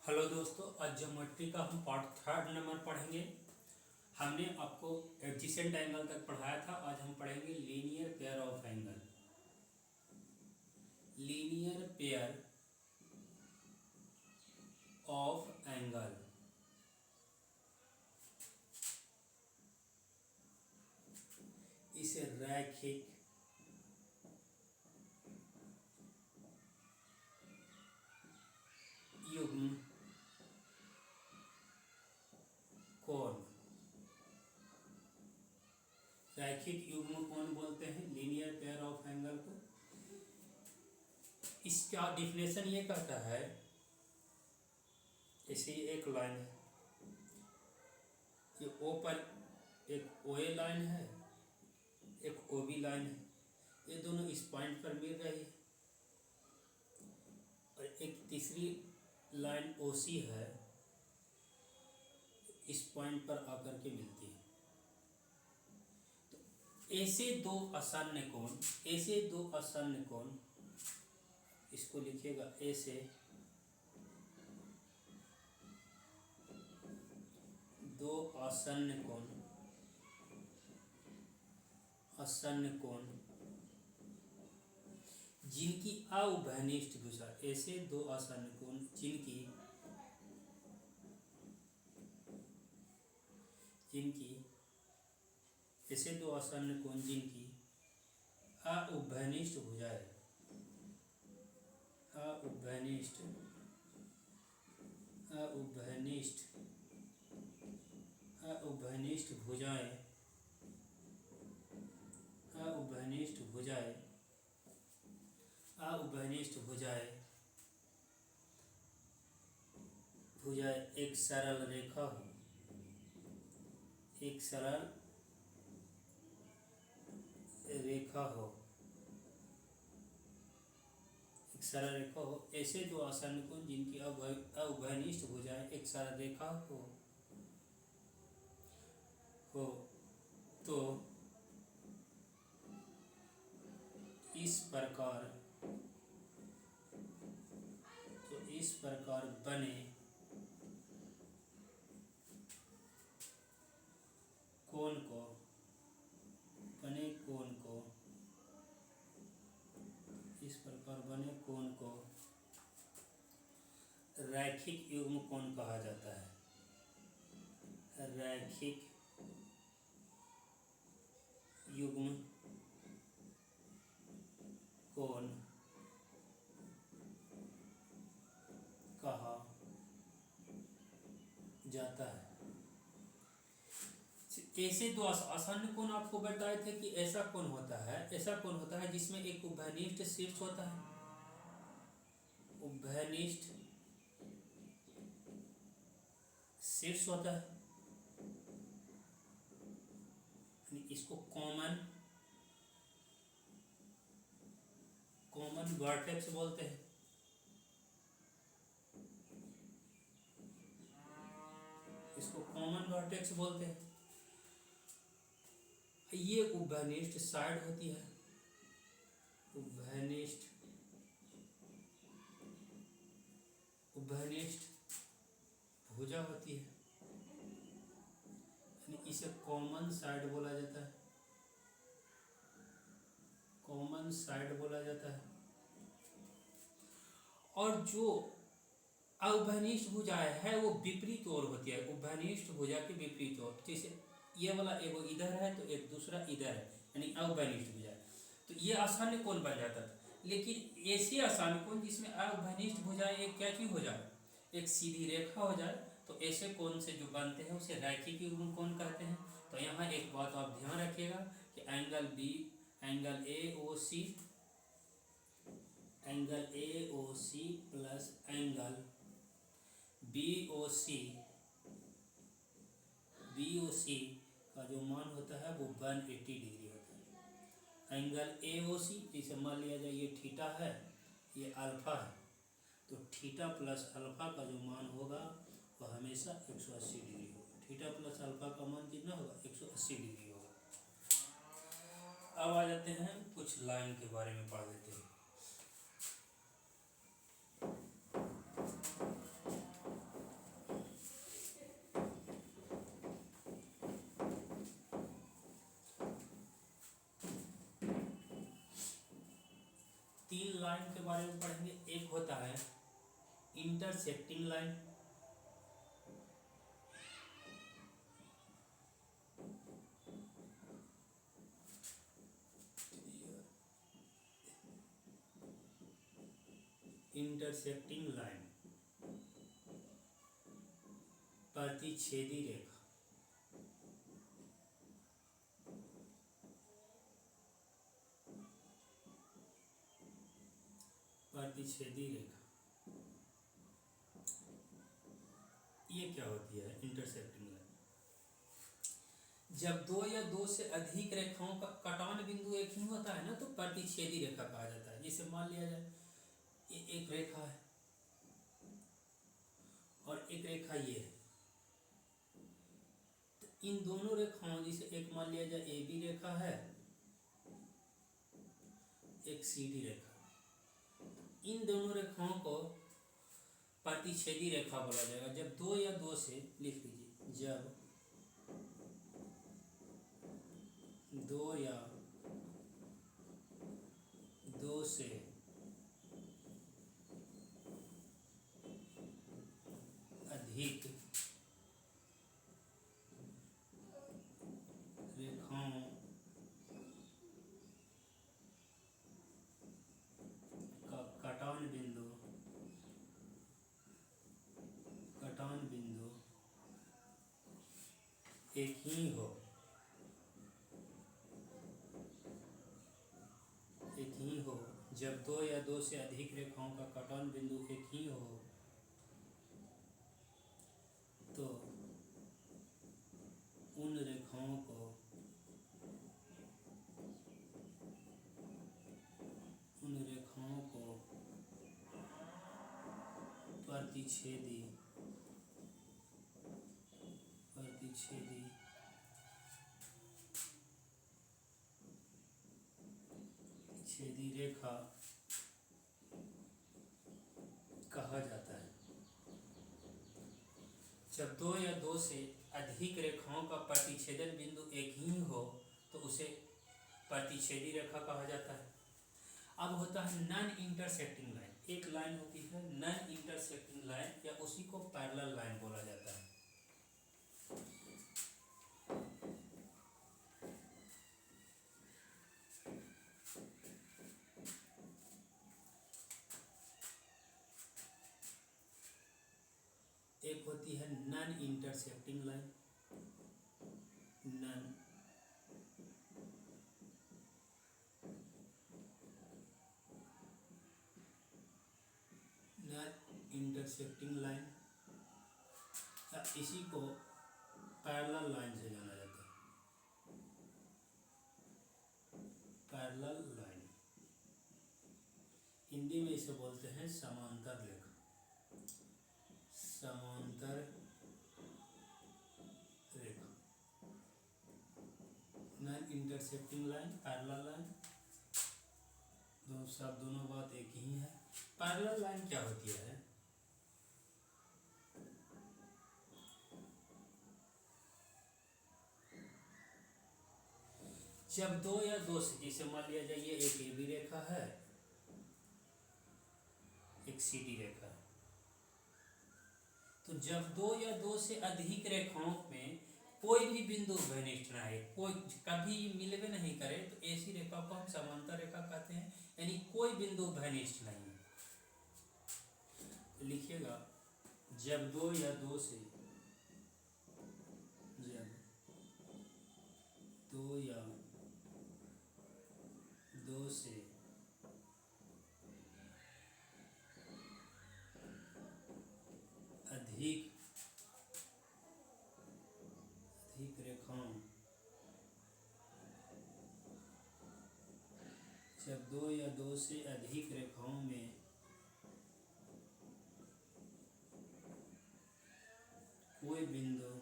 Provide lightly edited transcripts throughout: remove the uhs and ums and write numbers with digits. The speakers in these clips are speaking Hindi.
हेलो दोस्तों, आज ज्योमेट्री का हम पार्ट थर्ड नंबर पढ़ेंगे। हमने आपको एडजेसेंट एंगल तक पढ़ाया था। आज हम पढ़ेंगे linear pair of angle. Linear pair of angle इसे रैखिक युग्म कोण, रैखिक युग्म कोण बोलते हैं लीनियर पेयर ऑफ एंगल को। इसका डिफिनेशन ये कहता है, इसी एक लाइन है, ये ओ पर एक ओ ए लाइन है, एक ओ बी लाइन है, ये दोनों इस पॉइंट पर मिल रही है, और एक तीसरी लाइन ओ सी है, इस पॉइंट पर आकर के मिलती है। तो ऐसे दो आसन्न कोण, ऐसे दो आसन्न कोण, इसको लिखिएगा ऐसे दो आसन्न कोण, आसन्न कोण जिनकी अउभयनिष्ठ भुजा, ऐसे दो आसन्न कोण जिनकी ऐसे दो आसन्न कोण जिनकी अउभयनिष्ठ भुजाएं, अउभयनिष्ठ भुजाएं, एक सरल रेखा हो, एक सरल रेखा हो, एक सरल रेखा हो, ऐसे दो आसन्न कोण जिनकी अउभयनिष्ठ भुजाएं एक सरल रेखा हो तो इस प्रकार बने कोण को इस प्रकार बने कोण को रैखिक युग्म कोण कहा जाता है। रैखिक युग्म कोण कहा जाता है। ऐसे दो आसन्न कोण आपको बताए थे कि ऐसा कोण होता है जिसमें एक उभयनिष्ठ शीर्ष होता है, उभयनिष्ठ शीर्ष होता है, इसको कॉमन वर्टेक्स बोलते हैं। इसको कॉमन वर्टेक्स बोलते हैं। ये उभयनिष्ठ साइड होती है, उभयनिष्ठ भुजा होती है, इसे कॉमन साइड बोला जाता है, कॉमन साइड बोला जाता है। और जो अउभयनिष्ठ भुजा है वो विपरीत ओर होती है, उभयनिष्ठ भुजा के विपरीत ओर। जैसे ये वाला एगो इधर है तो एक दूसरा इधर है, यानी अउभयनिष्ठ भुजा है, तो ये आसन्न कोण बन जाता था। लेकिन ऐसे आसन्न कोण जिसमें अउभयनिष्ठ भुजा एक क्या की हो जाए, एक सीधी रेखा हो जाए, तो ऐसे कोण से जो बनते हैं उसे रैखिक युग्म कोण कहते हैं। तो यहाँ एक बात आप ध्यान रखिएगा कि angle AOC plus angle BOC का जो मान होता है वो 180 डिग्री होता है। एंगल AOC, जिसे मान लिया जाए ये थीटा है, ये अल्फा है, तो थीटा प्लस अल्फा का जो मान होगा वह हमेशा 180 डिग्री होगा। थीटा प्लस अल्फा का मान कितना होगा, 180 डिग्री होगा। अब आ जाते हैं कुछ लाइन के बारे में पढ़ लेते हैं। बारे में पढ़ेंगे। एक होता है इंटरसेक्टिंग लाइन, इंटरसेक्टिंग लाइन, प्रतिच्छेदी रेखा, प्रतिच्छेदी रेखा, ये क्या होती है इंटरसेक्टिंग लाइन? जब दो या दो से अधिक रेखाओं का कटान बिंदु एक ही होता है ना, तो प्रतिच्छेदी रेखा कहा जाता है। जैसे मान लिया जाए ये एक रेखा है और एक रेखा ये है, तो इन दोनों रेखाओं, जैसे एक मान लिया जाए ए बी रेखा है, एक सी डी रेखा, इन दोनों रेखाओं को प्रतिच्छेदी रेखा बोला जाएगा। जब दो या दो से, लिख लीजिए, जब दो या दो से अधिक रेखाओं का कटान बिंदु एक ही हो, जब दो या दो से अधिक रेखाओं का कटान बिंदु एक ही हो, तो उन रेखाओं को प्रतिच्छेदी रेखा कहा जाता है। जब दो या दो से अधिक रेखाओं का प्रतिच्छेदन बिंदु एक ही हो, तो उसे प्रतिच्छेदी रेखा कहा जाता है। अब होता है नॉन इंटरसेक्टिंग लाइन। एक लाइन होती है नॉन इंटरसेक्टिंग लाइन, या उसी को पैरेलल लाइन बोला जाता है। एक होती है non intersecting line, non intersecting line, या इसी को पैरेलल लाइन से जाना जाता है। पैरेलल लाइन, हिंदी में इसे बोलते हैं समांतर रेखा, समांतर रेखा। Non intersecting line, parallel line, दोनों बात एक ही है। पैरेलल लाइन क्या होती है? जब दो या दो से, जैसे मान लिया जाए ये एक ए बी रेखा है, एक सी डी रेखा है, तो जब दो या दो से अधिक रेखाओं में कोई भी बिंदु घनिष्ठ ना है, कोई कभी मिलवे नहीं करे, तो ऐसी रेखा को हम समांतर रेखा कहते हैं, यानी कोई बिंदु घनिष्ठ नहीं है। तो लिखिएगा, जब दो या दो से, जब दो या दो से अधिक रेखाओं, जब दो या दो से अधिक रेखाओं में कोई बिंदु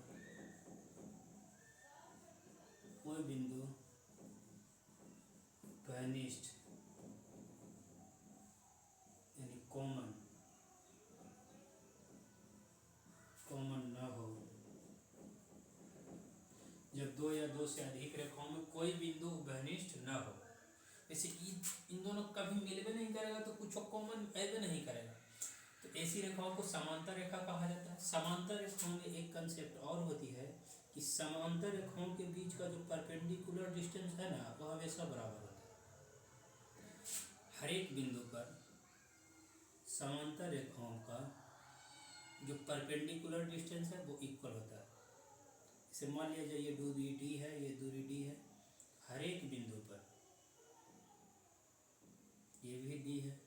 घनिष्ठ यानी कॉमन न हो, जब दो या दो से अधिक रेखाओं में कोई बिंदु घनिष्ठ न हो, वैसे इन दोनों कभी मिलवे नहीं करेगा तो कुछ कॉमन ऐसे नहीं करेगा। तो ऐसी रेखाओं को समांतर रेखा कहा जाता है। समांतर रेखाओं में एक कंसेप्ट और होती है कि समांतर रेखाओं के बीच का जो परपेंडिकुलर डिस्टेंस है ना, वो हमेशा बराबर होता है। हर एक बिंदु पर समांतर रेखाओं का जो परपेंडिकुलर डिस्टेंस है वो इक्वल होता है। इसे मान लिया जाए ये दूरी डी है, ये दूरी डी है। हर एक बिंदु पर ये भी डी है,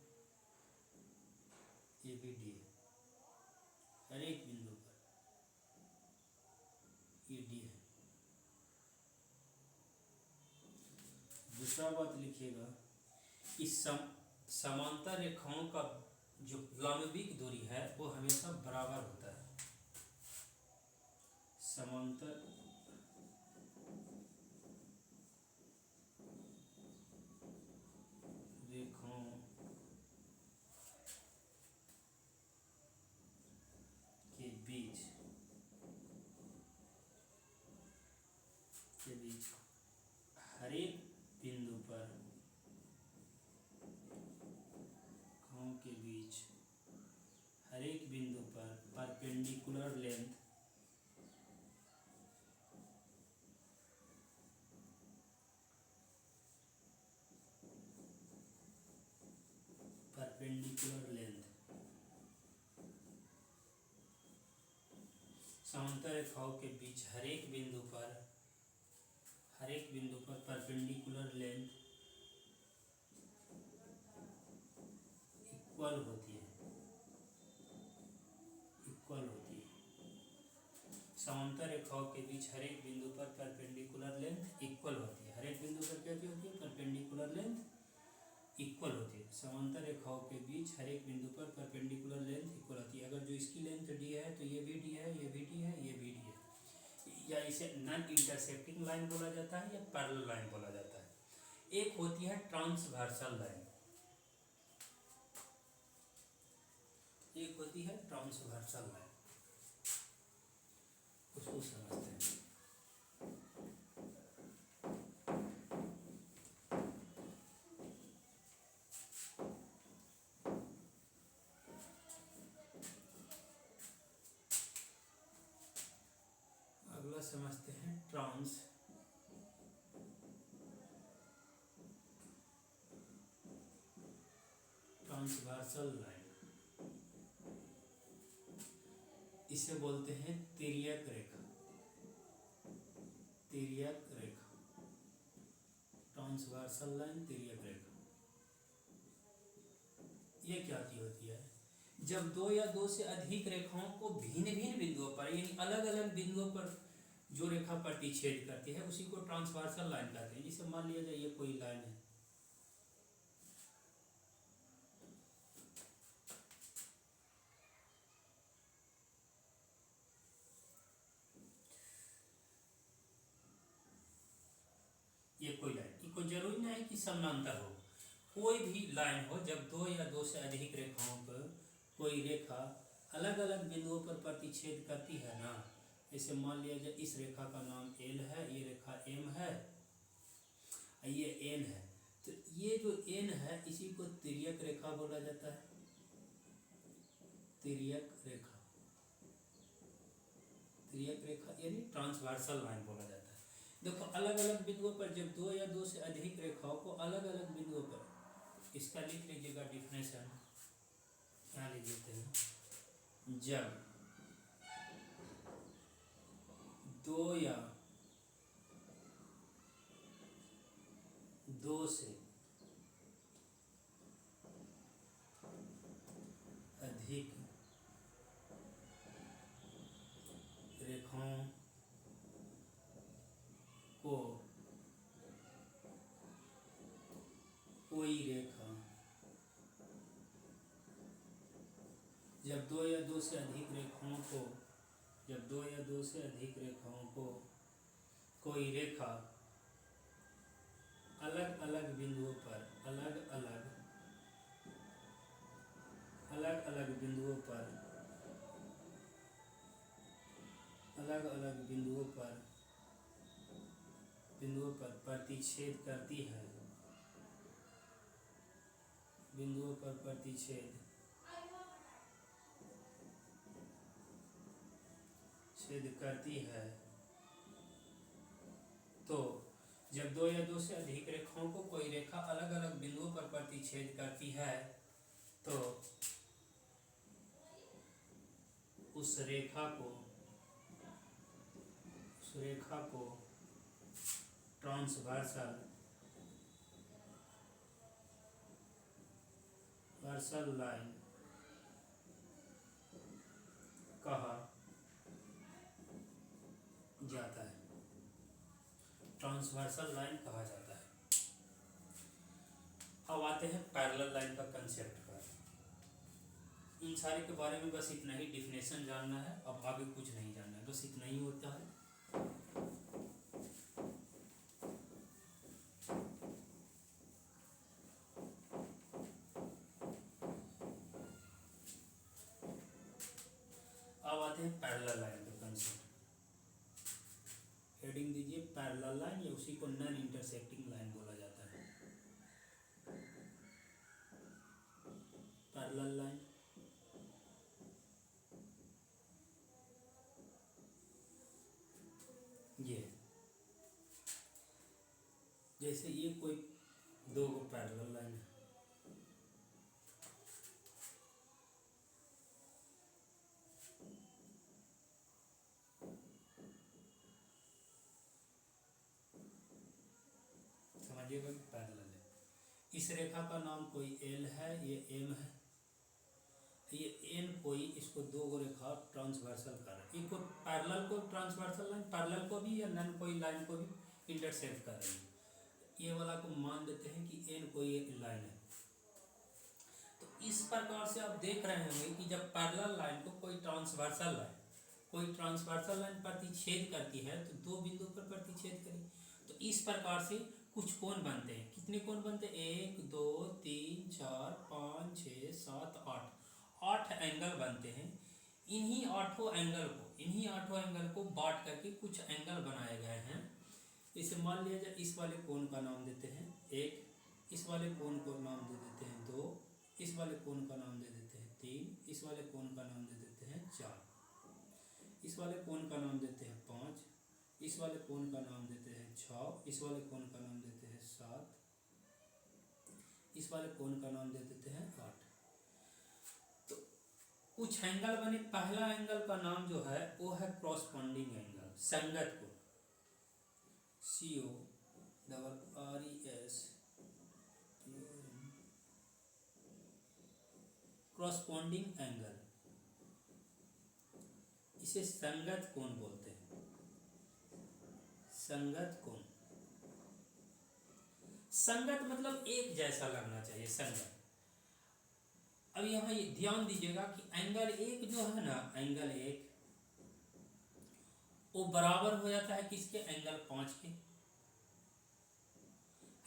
ये भी डी है। हर एक बिंदु पर ये डी है। दूसरा बात लिखिएगा कि समांतर रेखाओं का जो लंबिक दूरी है वो हमेशा बराबर होता है। समांतर रेखाओं के बीच हर एक बिंदु पर रेखाओं के बीच हर एक बिंदु पर परपेंडिकुलर लेंथ समांतर रेखाओं के बीच हर एक बिंदु पर परपेंडिकुलर लेंथ इक्वल होती है। समांतर रेखाओं के बीच हर एक बिंदु पर परपेंडिकुलर लेंथ इक्वल होती है। हर एक बिंदु पर क्या होती है? परपेंडिकुलर लेंथ इक्वल होती है। समांतर रेखाओं के बीच हर एक बिंदु पर परपेंडिकुलर लेंथ इक्वल होती है। अगर जो इसकी लेंथ डी है तो ये भी डी है, ये भी डी है, ये भी डी है। या इसे नॉन इंटरसेक्टिंग लाइन बोला जाता है या पैरेलल लाइन बोला जाता है। एक होती है ट्रांसवर्सल लाइन, एक होती है ट्रांसवर्सल लाइन। उसको समझते हैं। अगला समझते हैं ट्रांसवर्सल लाइन। इसे बोलते हैं तिर्यक रेखा। ट्रांसवर्सल लाइन, तिर्यक रेखा। ये क्या होती है? जब दो या दो से अधिक रेखाओं को भिन्न भिन्न बिंदुओं पर यानी अलग अलग बिंदुओं पर जो रेखा प्रतिच्छेद करती है उसी को ट्रांसवर्सल लाइन कहते हैं। जिसे मान लिया जाए ये कोई लाइन है, ये कोई लाइन, कोई जरूरी नहीं है कि समानांतर हो। कोई भी लाइन हो, जब दो या दो से अधिक रेखाओं पर कोई रेखा अलग अलग बिंदुओं पर प्रतिच्छेद करती है ना, इसे मान लिया जाए इस रेखा का नाम एल है, ये रेखा एम है, ये एन है। तो ये जो एन है इसी को तिर्यक रेखा बोला जाता है। तिर्यक रेखा यानी ट्रांसवर्सल लाइन बोला जाता है। देखो अलग अलग बिंदुओं पर जब दो या दो से अधिक रेखाओं को अलग अलग बिंदुओं पर, इसका लिख लीजिएगा डिफिनेशन, क्या लिख देते हैं? जब दो या दो से अधिक रेखाओं को कोई रेखा, जब दो या दो से अधिक रेखाओं को कोई रेखा अलग अलग बिंदुओं पर प्रतिच्छेद करती है बिंदुओं पर प्रतिच्छेद करती है, तो जब दो या दो से अधिक रेखाओं को कोई रेखा अलग अलग बिंदुओं पर प्रतिच्छेद करती है तो उस रेखा को ट्रांसवर्सल लाइन कहा जाता है। ट्रांसवर्सल लाइन कहा जाता है। अब आते हैं पैरेलल लाइन का कंसेप्ट पर। इन सारे के बारे में बस इतना ही डिफिनेशन जानना है, अब आगे कुछ नहीं जानना है, बस इतना ही होता है। अब आते हैं पैरेलल लाइन का कंसेप्ट। हेडिंग दीजिए पैरेलल लाइन, या उसी को नॉन इंटरसेक्टिंग लाइन बोला जाता है। पैरेलल लाइन ये जैसे ये कोई दो पैरेलल लाइन है, समझिएगा कि पैरेलल है। इस रेखा का नाम कोई एल है, ये एम है, ये एन कोई इसको दो रेखा ट्रांसवर्सल कर रहा है। एक को पैरेलल को ट्रांसवर्सल लाइन, पैरेलल को भी या नन कोई लाइन को भी इंटरसेक्ट कर रही है। ये वाला को मान देते हैं कि एन कोई एक लाइन है। तो इस प्रकार से आप देख रहे होंगे कि जब पैरेलल लाइन को कोई ट्रांसवर्सल लाइन प्रतिच्छेद करती है तो दो बिंदु पर प्रतिच्छेद करी। तो इस प्रकार से कुछ कोण बनते हैं। कितने कोण बनते हैं? 1 2 3 4 5 6 7 8 एंगल बनते हैं। इन्हीं आठों एंगल को बांट करके कुछ एंगल बनाए गए हैं। इसे मान लिया जाए, इस वाले कोण का नाम देते हैं 1, इस वाले कोण को नाम दे देते हैं 2, इस वाले कोण का नाम दे देते हैं 3, इस वाले कोण का नाम दे देते हैं 4, इस वाले कोण का नाम देते हैं 5, इस वाले कोण का नाम देते हैं 6, इस वाले कोण का नाम देते हैं 7, इस वाले कोण का नाम दे देते हैं 8। तो कुछ एंगल बने। पहला एंगल का नाम जो है वो है क्रॉसपॉन्डिंग एंगल, संगत कोण, CORRES, क्रॉसपॉन्डिंग एंगल, इसे संगत कोण बोलते हैं। संगत कोण, संगत मतलब एक जैसा लगना चाहिए, संगत। अब यहाँ ये ध्यान दीजिएगा कि एंगल एक जो है ना, एंगल एक वो बराबर हो जाता है किसके? एंगल 5 के।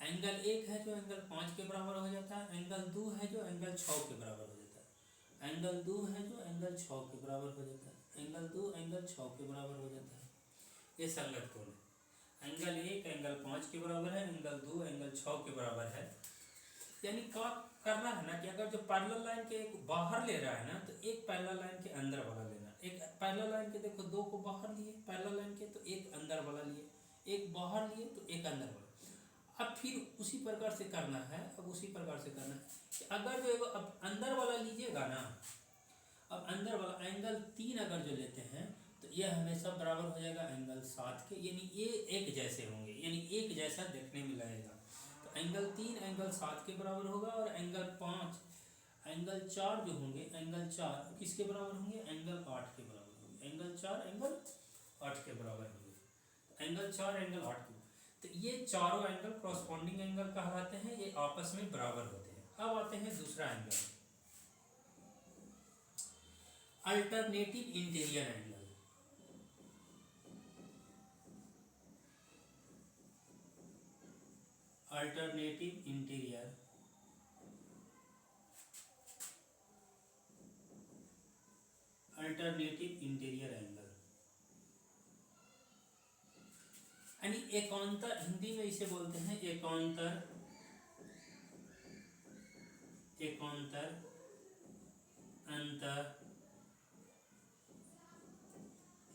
एंगल एक है जो एंगल 5 के बराबर हो जाता है। एंगल 2 है जो एंगल 6 के बराबर हो जाता है। एंगल 2 है जो एंगल 6 के बराबर हो जाता है। एंगल 2 एंगल 6 के बराबर हो जाता है। ये संगत कोण है। एंगल 1 एंगल 5 के बराबर है, एंगल 2 एंगल 6 के बराबर है। यानी क्या करना है ना कि अगर जो पैरेलल लाइन के एक बाहर ले रहा है ना, तो एक पैरेलल लाइन के अंदर वाला लेना। एक पैरेलल लाइन के देखो दो को बाहर लिए पैरेलल लाइन के, तो एक अंदर वाला लिए, एक बाहर लिए तो एक अंदर वाला। अब फिर उसी प्रकार से करना है। कि अगर जो अब अंदर वाला लीजिएगा ना, अब अंदर वाला एंगल 3 अगर जो लेते हैं तो ये हमेशा बराबर हो जाएगा एंगल 7 के, यानी ये एक जैसे होंगे, यानी एक जैसा देखने में लगेगा। तो एंगल 3 एंगल 7 के बराबर होगा, और एंगल 5 एंगल 4 जो होंगे, एंगल 4 किसके बराबर होंगे? एंगल 8 के बराबर होंगे। एंगल 4 एंगल 8 के बराबर होंगे। एंगल 4 एंगल 8 के, तो ये चारों एंगल क्रॉसपॉन्डिंग एंगल कहलाते हैं। ये आपस में बराबर होते हैं। अब आते हैं दूसरा angle, alternative interior angle. Alternative interior angle, यानी एकांतर, हिंदी में इसे बोलते हैं एकांतर एकांतर अंतः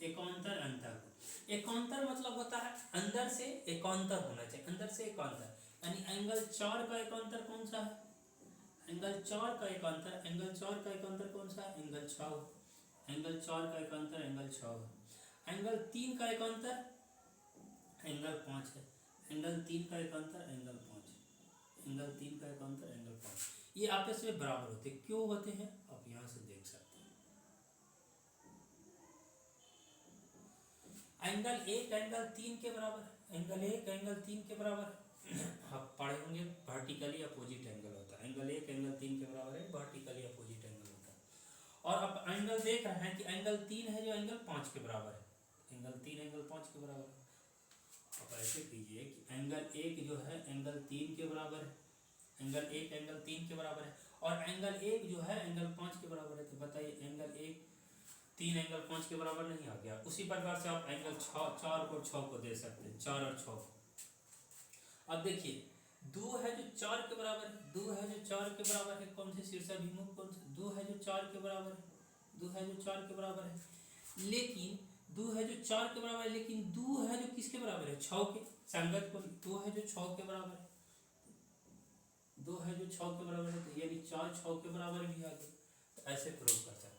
एकांतर अंतः। एकांतर मतलब होता है अंदर से एकांतर होना चाहिए, अंदर से एकांतर, यानी एंगल 4 का एकांतर कौन सा है? एंगल 4 का एकांतर, एंगल 4 का एकांतर कौन सा है? एंगल 6। एंगल 4 का एकांतर एंगल 6 है। एंगल 3 का एकांतर एंगल 5 है। एंगल 3 का एकांतर एंगल 5 है। एंगल 3 का एकांतर एंगल 5। ये आपस में बराबर होते हैं। क्यों होते हैं आप यहाँ से देख सकते हैं। एंगल 1 एंगल 3 के बराबर है। एंगल 1 एंगल 3 के बराबर है। आप पढ़े होंगे वर्टिकली अपोजिट एंगल होता है। एंगल 1 एंगल 3 के बराबर है, वर्टिकली अपोजिट एंगल होता है। और आप एंगल देख रहे हैं कि एंगल 3 है जो एंगल 5 के बराबर है। एंगल 3 एंगल 5 के बराबर है। आप ऐसे कीजिए कि एंगल 1 जो है एंगल 3 के बराबर है। एंगल 1 एंगल 3 के बराबर है और एंगल 1 जो है एंगल 5 के बराबर है। तो बताइए एंगल 1 3 एंगल 5 के बराबर नहीं आ गया? उसी प्रकार से आप एंगल 4 को 6 को दे सकते हैं, 4 और 6 को। अब देखिए 2 है जो 4 के बराबर है। 2 है जो 4 के बराबर है, कौन से शीर्षाभिमुख कौन से? 2 है जो 4 के बराबर है। 2 है जो 4 के बराबर है, लेकिन 2 है जो 4 के बराबर है, लेकिन 2 है जो किसके बराबर है? 6 के। संगत को 2 है जो 6 के बराबर है। 2 है जो 6 के बराबर है, तो यानी 4 6 के बराबर भी आ गए। तो ऐसे प्रूव कर सकते हैं।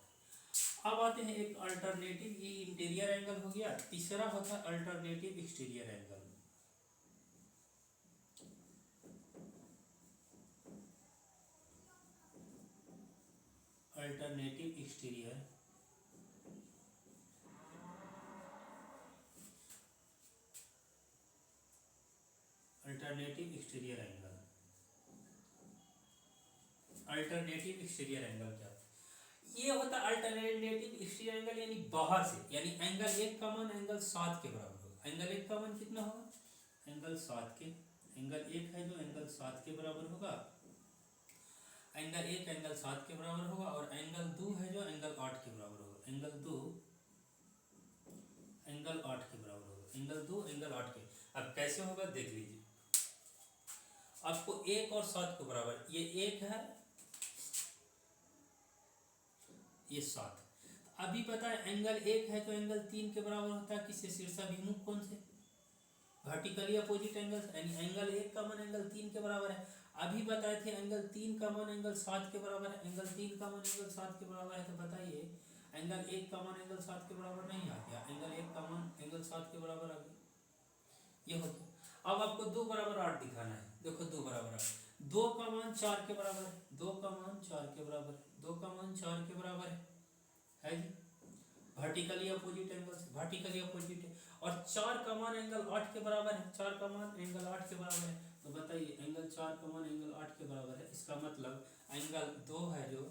अब आते हैं एक अल्टरनेटिव, ये इंटीरियर एंगल हो गया। तीसरा होता है alternative exterior angle. Alternative exterior alternative exterior angle. Alternative exterior angle क्या होता है? ये होता है अल्टरनेटिव एक्सटीरियर एंगल, यानी बाहर से, यानी एंगल 1 का मान एंगल 7 के बराबर होगा। एंगल 1 का मान कितना होगा? एंगल 7 के। एंगल 1 है जो एंगल 7 के बराबर होगा। एंगल 1 एंगल 7 के बराबर होगा और एंगल 2 है जो एंगल 8 के बराबर होगा। एंगल 2 एंगल 8 के बराबर होगा। एंगल 2 एंगल 8 के। अब कैसे होगा देख लीजिए। आपको 1 और 7 के बराबर, ये 1 है, ये 7। अभी पता है एंगल 1 है तो एंगल 3 के बराबर होता है। किससे? शीर्षाभिमुख कौन से? वर्टिकली अपोजिट एंगल, यानी एंगल 1 का मान एंगल 3 के बराबर है। अभी बताए थे एंगल 3 का मान एंगल 7 के बराबर है। एंगल 3 का मान एंगल 7 के बराबर है, तो बताइए एंगल 1 का मान एंगल 7 के बराबर नहीं आ गया? एंगल 1 का मान एंगल 7 के बराबर आ गया। ये हो गया। अब आपको 2 बराबर 8 दिखाना है। देखो 2 बराबर 8, 2 का मान 4 के बराबर है। 2 का मान 4 के बराबर है। 2 का मान 4 के बराबर है जी। वर्टिकली अपोजिट एंगल से, वर्टिकली अपोजिट है। और 4 का मान एंगल 8 के बराबर है। 4 का मान एंगल 8 के बराबर है, तो बताइए एंगल 4 का मान एंगल 8 के बराबर है। इसका मतलब एंगल 2 है जो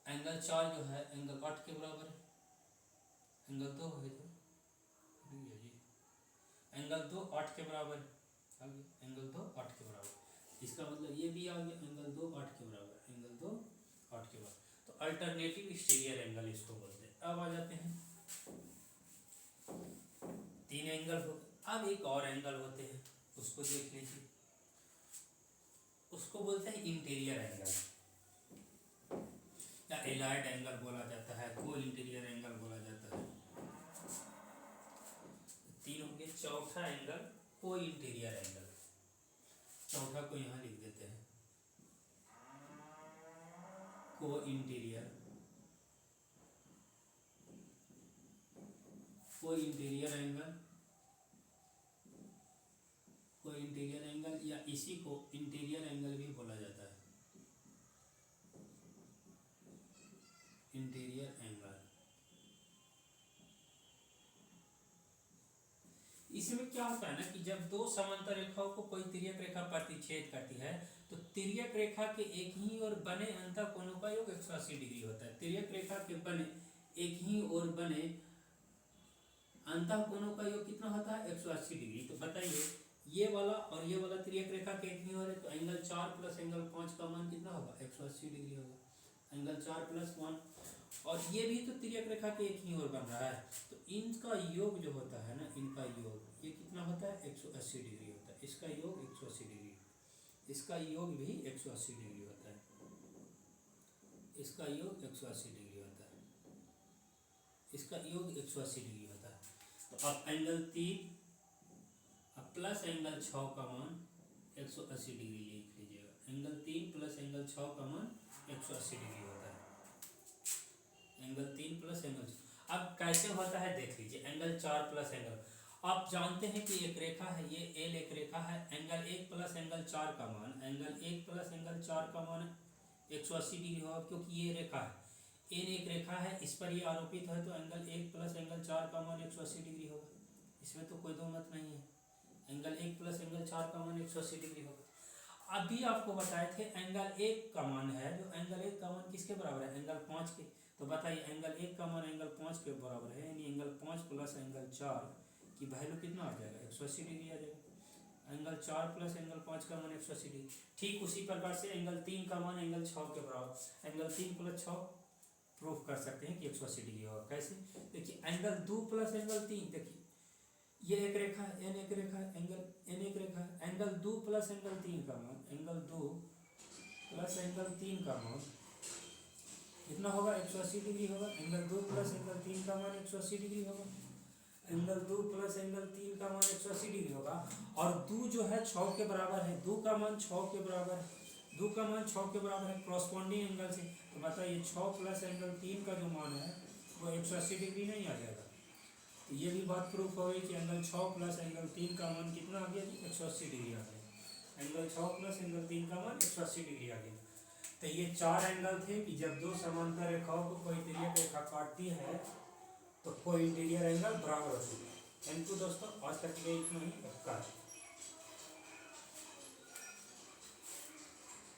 एंगल 4 जो है एंगल 8 के बराबर है। एंगल 2 है जो जी एंगल 2 8 के बराबर है। एंगल 2 8 के बराबर, इसका मतलब ये भी आ गया एंगल 2 8 के बराबर। एंगल 2 8 के बराबर, तो अल्टरनेटिव एक्सटीरियर एंगल इसको बोलते हैं। अब आ जाते हैं 3 एंगल हो। अब एक और एंगल होते हैं, उसको देख लीजिए। उसको बोलते हैं इंटीरियर एंगल या एलाइड एंगल बोला जाता है, को इंटीरियर एंगल बोला जाता है। 3 हो गए। चौथा एंगल को इंटीरियर एंगल। चौथा को यहाँ लिख देते हैं, को इंटीरियर। को इंटीरियर एंगल, को इंटीरियर एंगल या इसी को इंटीरियर एंगल भी बोला जाता है। Interior angle. इसमें क्या होता है ना कि जब दो समांतर रेखाओं को कोई तिर्यक रेखा प्रतिच्छेद करती है, तो तिर्यक रेखा के एक ही ओर बने अंतःकोणों का योग 180 डिग्री होता है। तिर्यक रेखा के बने एक ही ओर बने अंतःकोणों का योग कितना होता है? 180 डिग्री। तो बताइए ये वाला और ये वाला तिर्यक रेखा के एक ही ओर है, तो एंगल 4 प्लस एंगल 5 का मान कितना होगा? 180 डिग्री होगा। एंगल 4 प्लस 1, और ये भी तो तिर्यक रेखा के एक ही ओर बन रहा है, तो इनका योग जो होता है ना, इनका योग ये कितना होता है? 180 डिग्री होता है। इसका योग 180 डिग्री, इसका योग भी 180 डिग्री होता है। इसका योग 180 डिग्री होता है, इसका योग 180 डिग्री होता है। तो अब एंगल 3 अब प्लस एंगल 6 का मान 180 डिग्री लिख लीजिएगा। एंगल 3 प्लस एंगल 6 का मान 180 डिग्री होता है। एंगल 3 प्लस एंगल, अब कैसे होता है देख लीजिए। एंगल 4 प्लस एंगल, आप जानते हैं कि एक रेखा है, ये एल एक रेखा है। एंगल 1 प्लस एंगल 4 का मान, एंगल 1 प्लस एंगल 4 का मान 180 डिग्री होगा, क्योंकि ये रेखा है। एन एक रेखा है, इस पर ये आरोपित है, तो एंगल 1 प्लस एंगल 4 का मान 180 डिग्री होगा। इसमें तो कोई दो मत नहीं है। एंगल 1 प्लस एंगल 4 का मान 180 डिग्री होगा। अभी आपको बताए थे एंगल 1 का मान है, जो एंगल 1 का मान किसके बराबर है? एंगल 5 के। तो बताइए एंगल 1 का मान एंगल 5 के बराबर है, यानी एंगल 5 प्लस एंगल 4 की वैल्यू कितना आ जाएगा? 180 डिग्री आ जाएगा। एंगल 4 प्लस एंगल 5 का मान 180 डिग्री। ठीक उसी प्रकार से एंगल 3 का मान एंगल 6 के बराबर, एंगल 3 प्लस 6 प्रूफ कर सकते हैं कि 180 डिग्री होगा। कैसे? देखिए एंगल 2 प्लस एंगल 3, देखिए ये एक रेखा है, एन एक रेखा है, एंगल एन एक रेखा है। एंगल 2 प्लस एंगल 3 का मान, एंगल 2 प्लस एंगल 3 का मान कितना होगा? 180 डिग्री होगा। एंगल 2 प्लस एंगल 3 का मान 180 डिग्री होगा। एंगल 2 प्लस एंगल 3 का मान 180 डिग्री होगा। और 2 जो है 6 के बराबर है, 2 का मान 6 के बराबर है, 2 का मान 6 के बराबर है क्रॉसपॉन्डिंग एंगल से। तो बताइए 6 प्लस एंगल 3 का जो मान है वो 180 डिग्री नहीं आ जाएगा? तो ये भी बात प्रूफ हो गई कि एंगल 6 प्लस एंगल 3 का मान कितना आ गया जी? 180 डिग्री आ गया। एंगल 6 प्लस एंगल 3 का मान 180 डिग्री आ गया। तो ये 4 एंगल थे कि जब दो समांतर रेखाओं को कोई तिर्यक रेखा काटती है तो कोई इंटीरियर एंगल बराबर होती है। थैंक यू दोस्तों, आज तक के लिए इतना ही।